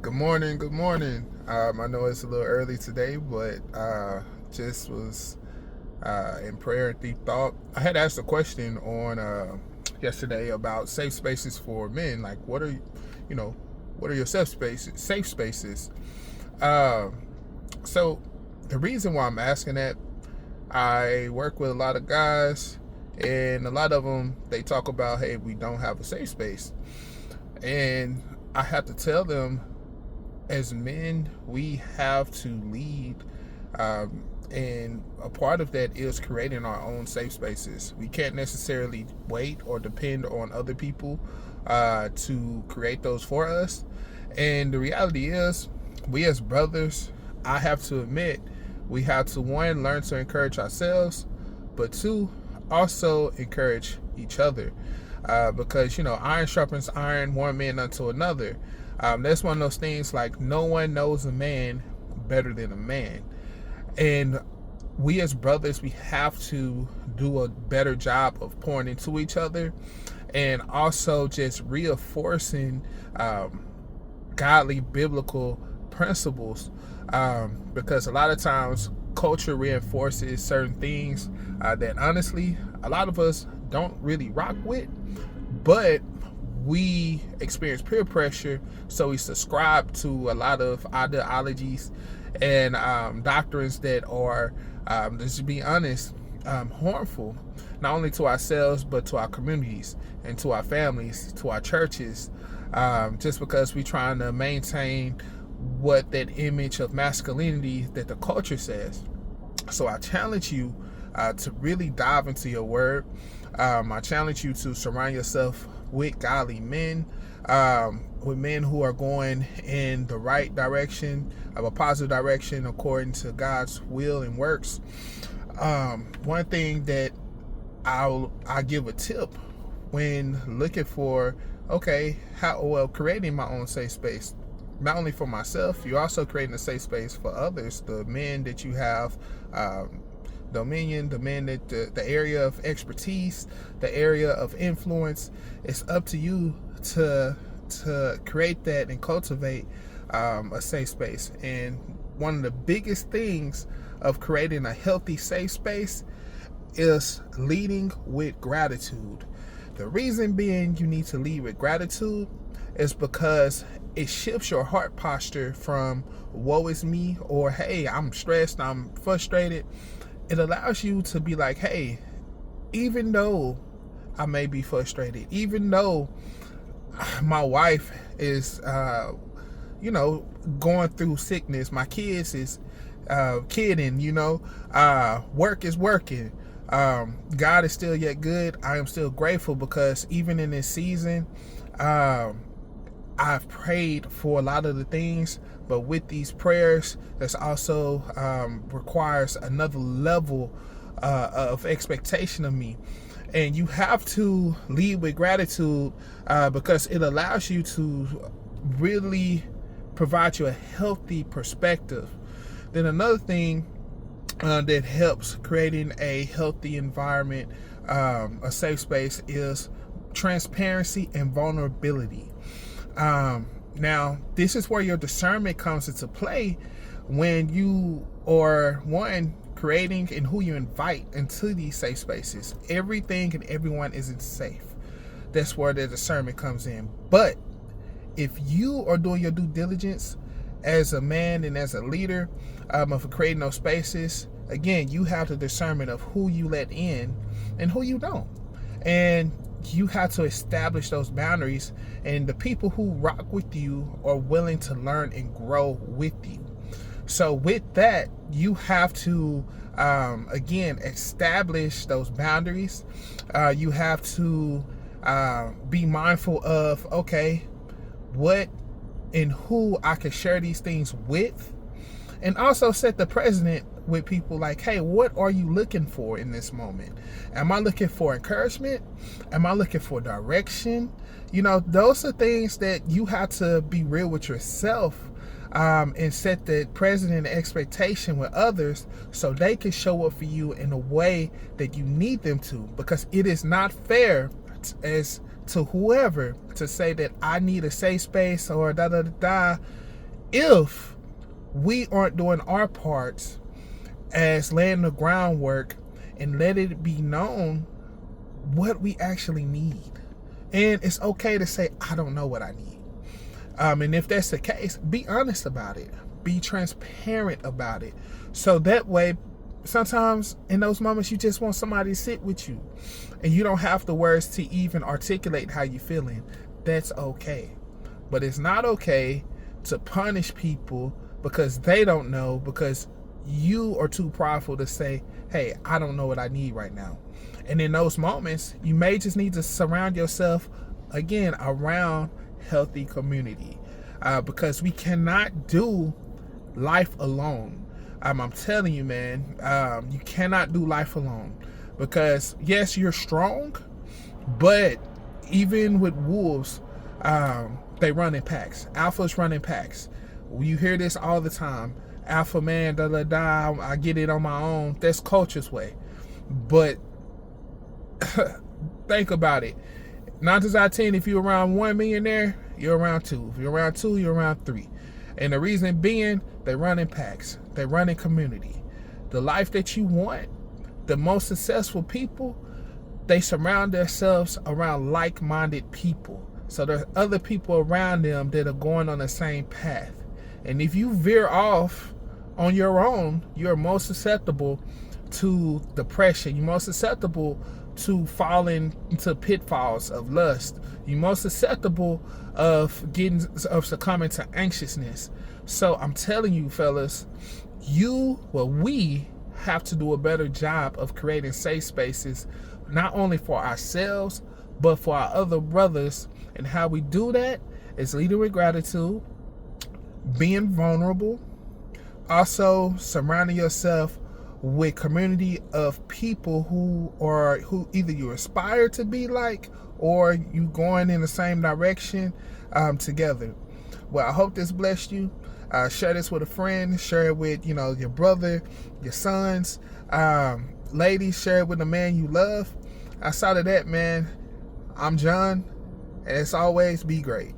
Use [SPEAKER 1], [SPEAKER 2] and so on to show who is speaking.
[SPEAKER 1] Good morning. Good morning. I know it's a little early today, but just was in prayer and deep thought. I had asked a question on yesterday about safe spaces for men. Like, you know, what are your safe spaces? Safe spaces. Uh, so the reason why I'm asking that, I work with a lot of guys, and a lot of them they talk about, hey, we don't have a safe space, and I have to tell them as men, we have to lead. And a part of that is creating our own safe spaces. We can't necessarily wait or depend on other people to create those for us. And the reality is, we as brothers, I have to admit, we have to, one, learn to encourage ourselves, but two, also encourage each other. Because, iron sharpens iron, one man unto another. That's one of those things, like, no one knows a man better than a man. And we as brothers, we have to do a better job of pouring into each other, and also just reinforcing godly biblical principles, because a lot of times culture reinforces certain things that honestly a lot of us don't really rock with, but we experience peer pressure, so we subscribe to a lot of ideologies and doctrines that are, let's be honest, harmful, not only to ourselves but to our communities and to our families, to our churches, just because we're trying to maintain what that image of masculinity that the culture says. So I challenge you to really dive into your word. I challenge you to surround yourself with godly men, with men who are going in the right direction, of a positive direction according to God's will and works. One thing that I give a tip when looking for, okay, creating my own safe space, not only for myself, you're also creating a safe space for others, the men that you have dominion, the men that the area of expertise, the area of influence. It's up to you to create that and cultivate a safe space. And one of the biggest things of creating a healthy safe space is leading with gratitude. The reason being you need to lead with gratitude is because it shifts your heart posture from woe is me, or hey, I'm stressed, I'm frustrated. It allows you to be like, hey, even though I may be frustrated, even though my wife is going through sickness, my kids is kidding, work is working, God is still yet good. I am still grateful because even in this season, I've prayed for a lot of the things, but with these prayers, this also requires another level of expectation of me. And you have to lead with gratitude because it allows you to really provide you a healthy perspective. Then another thing that helps creating a healthy environment, a safe space, is transparency and vulnerability. Now, this is where your discernment comes into play when you are, one, creating and who you invite into these safe spaces. Everything and everyone isn't safe. That's where the discernment comes in. But if you are doing your due diligence as a man and as a leader of creating those spaces, again, you have the discernment of who you let in and who you don't. And you have to establish those boundaries, and the people who rock with you are willing to learn and grow with you. So with that, you have to again establish those boundaries. You have to be mindful of, okay, what and who I can share these things with, and also set the precedent with people like, hey, what are you looking for in this moment? Am I looking for encouragement? Am I looking for direction? Those are things that you have to be real with yourself, and set the precedent and expectation with others so they can show up for you in a way that you need them to, because it is not fair as to whoever to say that I need a safe space or da da da da, if we aren't doing our parts as laying the groundwork and let it be known what we actually need. And it's okay to say, I don't know what I need. And if that's the case, be honest about it. Be transparent about it. So that way, sometimes in those moments, you just want somebody to sit with you. And you don't have the words to even articulate how you're feeling. That's okay. But it's not okay to punish people because they don't know, because you are too prideful to say, hey, I don't know what I need right now. And in those moments, you may just need to surround yourself, again, around healthy community, because we cannot do life alone. I'm telling you, man, you cannot do life alone, because yes, you're strong, but even with wolves, they run in packs. Alphas run in packs. You hear this all the time. Alpha man, da da da. I get it on my own. That's culture's way. But think about it. 9 times out of 10, if you're around 1 millionaire, you're around 2. If you're around 2, you're around 3. And the reason being, they run in packs. They run in community. The life that you want, the most successful people, they surround themselves around like-minded people. So there's other people around them that are going on the same path. And if you veer off on your own, you're most susceptible to depression. You're most susceptible to falling into pitfalls of lust. You're most susceptible of succumbing to anxiousness. So I'm telling you, fellas, we have to do a better job of creating safe spaces, not only for ourselves, but for our other brothers. And how we do that is leading with gratitude, being vulnerable, also surrounding yourself with community of people who either you aspire to be like, or you going in the same direction together. Well, I hope this blessed you. Share this with a friend. Share it with your brother, your sons, ladies. Share it with the man you love. Outside of that, man, I'm John, and as always, be great.